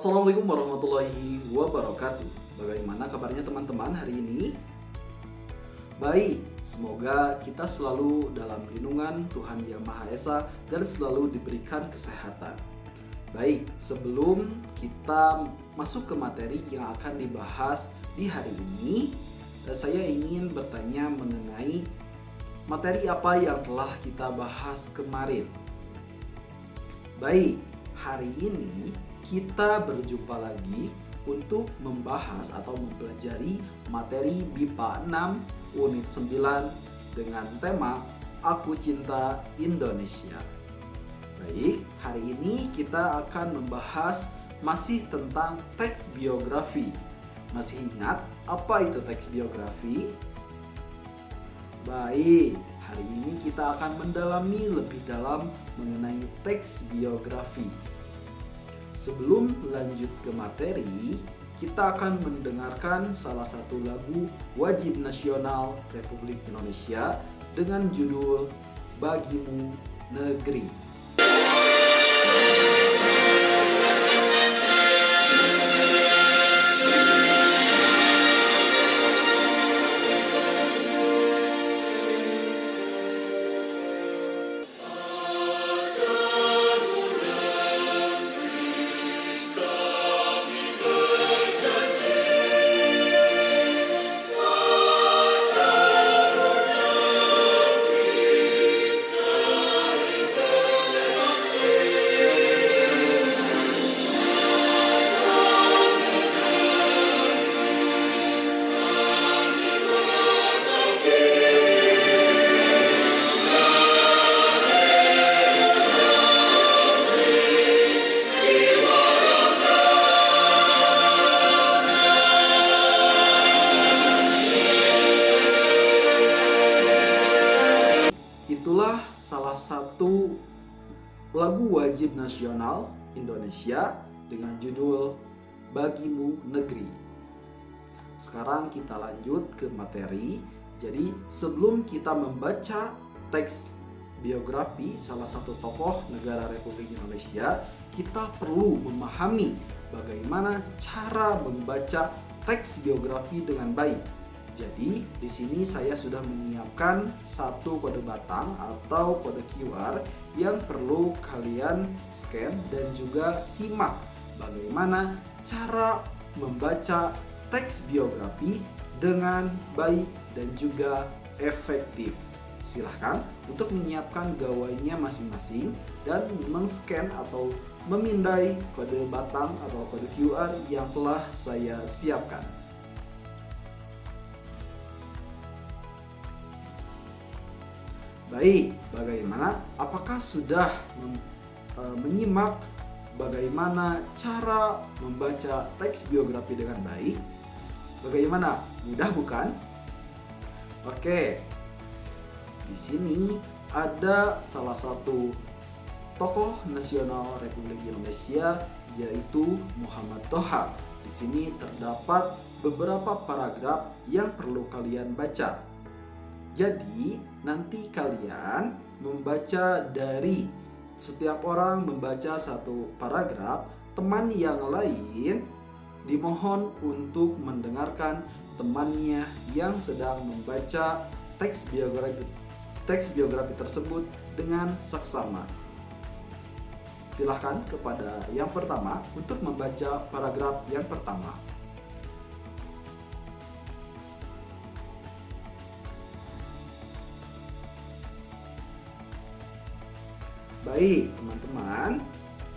Assalamualaikum warahmatullahi wabarakatuh. Bagaimana kabarnya teman-teman hari ini? Baik, semoga kita selalu dalam lindungan Tuhan Yang Maha Esa dan selalu diberikan kesehatan. Baik, sebelum kita masuk ke materi yang akan dibahas di hari ini, saya ingin bertanya mengenai materi apa yang telah kita bahas kemarin. Baik, hari ini kita berjumpa lagi untuk membahas atau mempelajari materi BIPA 6 Unit 9 dengan tema Aku Cinta Indonesia. Baik, hari ini kita akan membahas masih tentang teks biografi. Masih ingat apa itu teks biografi? Baik, hari ini kita akan mendalami lebih dalam mengenai teks biografi. Sebelum lanjut ke materi, kita akan mendengarkan salah satu lagu wajib nasional Republik Indonesia dengan judul Bagimu Negeri. Itulah salah satu lagu wajib nasional Indonesia dengan judul Bagimu Negeri. Sekarang kita lanjut ke materi. Jadi sebelum kita membaca teks biografi salah satu tokoh negara Republik Indonesia, kita perlu memahami bagaimana cara membaca teks biografi dengan baik. Jadi di sini saya sudah menyiapkan satu kode batang atau kode QR yang perlu kalian scan dan juga simak bagaimana cara membaca teks biografi dengan baik dan juga efektif. Silahkan untuk menyiapkan gawainya masing-masing dan men-scan atau memindai kode batang atau kode QR yang telah saya siapkan. Baik, bagaimana? Apakah sudah menyimak bagaimana cara membaca teks biografi dengan baik? Bagaimana? Mudah bukan? Oke. Di sini ada salah satu tokoh nasional Republik Indonesia yaitu Muhammad Toha. Di sini terdapat beberapa paragraf yang perlu kalian baca. Jadi nanti kalian membaca dari setiap orang membaca satu paragraf, teman yang lain dimohon untuk mendengarkan temannya yang sedang membaca teks biografi tersebut dengan saksama. Silahkan kepada yang pertama untuk membaca paragraf yang pertama. Baik teman-teman,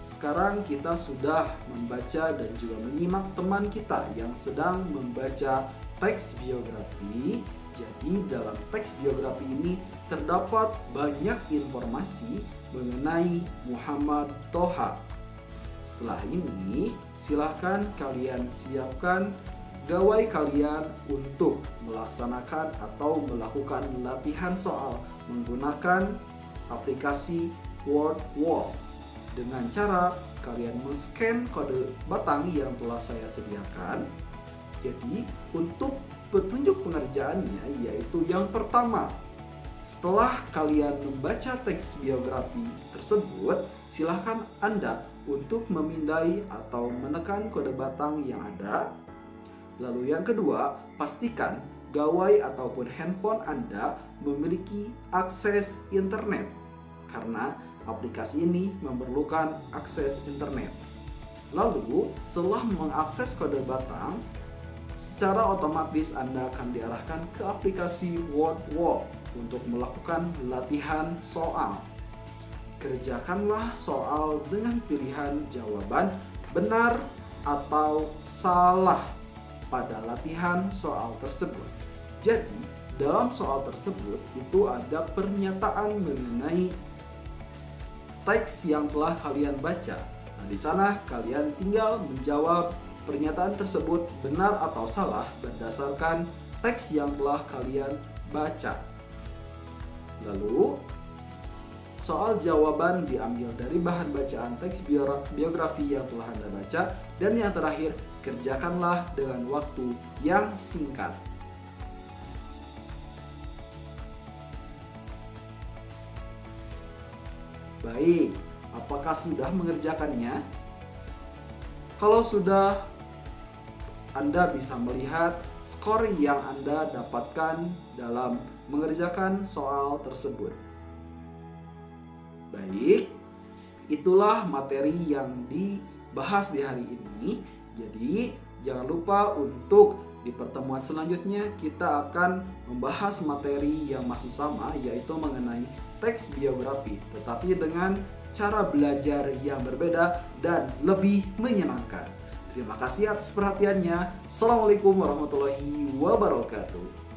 sekarang kita sudah membaca dan juga menyimak teman kita yang sedang membaca teks biografi. Jadi dalam teks biografi ini terdapat banyak informasi mengenai Muhammad Toha. Setelah ini, silahkan kalian siapkan gawai kalian untuk melaksanakan atau melakukan latihan soal menggunakan aplikasi WordWall dengan cara kalian men-scan kode batang yang telah saya sediakan. Jadi untuk petunjuk pengerjaannya yaitu yang pertama, setelah kalian membaca teks biografi tersebut, silahkan Anda untuk memindai atau menekan kode batang yang ada. Lalu yang kedua, pastikan gawai ataupun handphone Anda memiliki akses internet karena aplikasi ini memerlukan akses internet. Lalu, setelah mengakses kode batang, secara otomatis Anda akan diarahkan ke aplikasi WordWall untuk melakukan latihan soal. Kerjakanlah soal dengan pilihan jawaban benar atau salah pada latihan soal tersebut. Jadi, dalam soal tersebut itu ada pernyataan mengenai teks yang telah kalian baca. Nah, di sana kalian tinggal menjawab pernyataan tersebut benar atau salah berdasarkan teks yang telah kalian baca. Lalu, soal jawaban diambil dari bahan bacaan teks biografi yang telah Anda baca. Dan yang terakhir, kerjakanlah dengan waktu yang singkat. Baik, apakah sudah mengerjakannya? Kalau sudah, Anda bisa melihat skor yang Anda dapatkan dalam mengerjakan soal tersebut. Baik, itulah materi yang dibahas di hari ini. Jadi, jangan lupa untuk di pertemuan selanjutnya kita akan membahas materi yang masih sama, yaitu mengenai teks biografi, tetapi dengan cara belajar yang berbeda dan lebih menyenangkan. Terima kasih atas perhatiannya. Assalamualaikum warahmatullahi wabarakatuh.